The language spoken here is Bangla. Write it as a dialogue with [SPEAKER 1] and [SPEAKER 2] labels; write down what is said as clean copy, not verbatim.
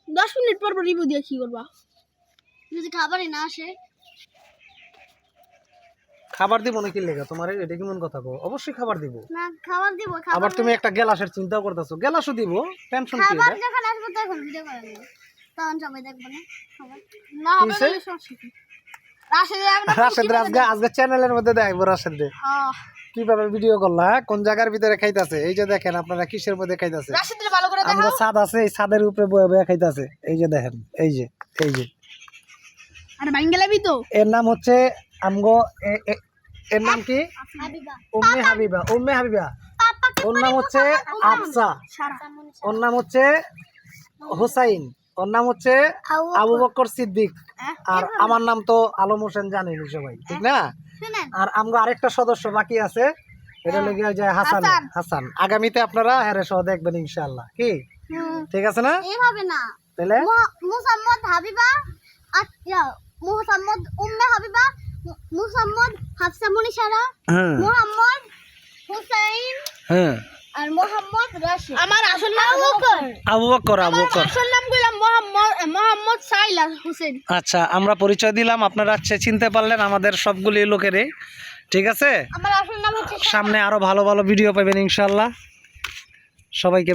[SPEAKER 1] 10 মিনিট পর পর রিভিউ দিয়ে কি করবা যদি খাবারই না আসে
[SPEAKER 2] খাবার দিব নাকি লেগা তোমার এটা কেমন কথা কও অবশ্যই খাবার দিব
[SPEAKER 1] না খাবার দিব
[SPEAKER 2] আবার তুমি একটা গ্লাসের চিন্তা করতেছো গ্লাসও দিব টেনশন কি
[SPEAKER 1] খাবার
[SPEAKER 2] এটা
[SPEAKER 1] যখন আসবে তখন ভিডিও করে নেব তখন সবাই দেখবে না খাবার না হবে না সমস্যা কি রাশেদ
[SPEAKER 2] আজকে চ্যানেলের মধ্যে দেখবো রাশেদ কিভাবে ভিডিও করলা কোন জায়গার ভিতরে খাইতাছে এই যে দেখেন আপনারা কিসের মধ্যে খাইতাছে
[SPEAKER 1] রাশেদের ভালো করে
[SPEAKER 2] আমরা ছাদ আছে এই ছাদের উপরে বয়ে বয়ে খাইতাছে এই যে দেখেন এই যে
[SPEAKER 1] আরে ভাঙ্গেলাবি তো
[SPEAKER 2] এর নাম হচ্ছে আমগো এর নাম কি
[SPEAKER 1] হাবিবা
[SPEAKER 2] উম্মে হাবিবা ওর নাম হচ্ছে আফসা ওর নাম হচ্ছে হুসাইন ওর নাম হচ্ছে আবু বকর সিদ্দিক আর আমার নাম তো আলম হোসেন জানেন সবাই ঠিক না আর আমগো আরেকটা সদস্য বাকি আছে এটা লেগে যায় হাসান আগামীতে আপনারা হেরে সহ দেখবেন ইনশাআল্লাহ কি ঠিক আছে না
[SPEAKER 1] এভাবে না
[SPEAKER 2] তাহলে
[SPEAKER 1] মুহাম্মদ হাবিবা আচ্ছা মুহাম্মদ উম্মে হাবিবা মুহাম্মদ হাফসা মুনিশারা মুহাম্মদ হুসাইন
[SPEAKER 2] হ্যাঁ
[SPEAKER 1] আর মোহাম্মদ রাশিদ আমার আসল নাম
[SPEAKER 2] আবু বকর
[SPEAKER 1] আসল নাম কইলাম মোহাম্মদ সাইলা হোসেন
[SPEAKER 2] আচ্ছা আমরা পরিচয় দিলাম আপনারা চিনতে পারলেন আমাদের সবগুলি লোকেরে ঠিক আছে
[SPEAKER 1] আমার আসল নাম হচ্ছে
[SPEAKER 2] সামনে আরো ভালো ভালো ভিডিও পাবেন ইনশাআল্লাহ সবাইকে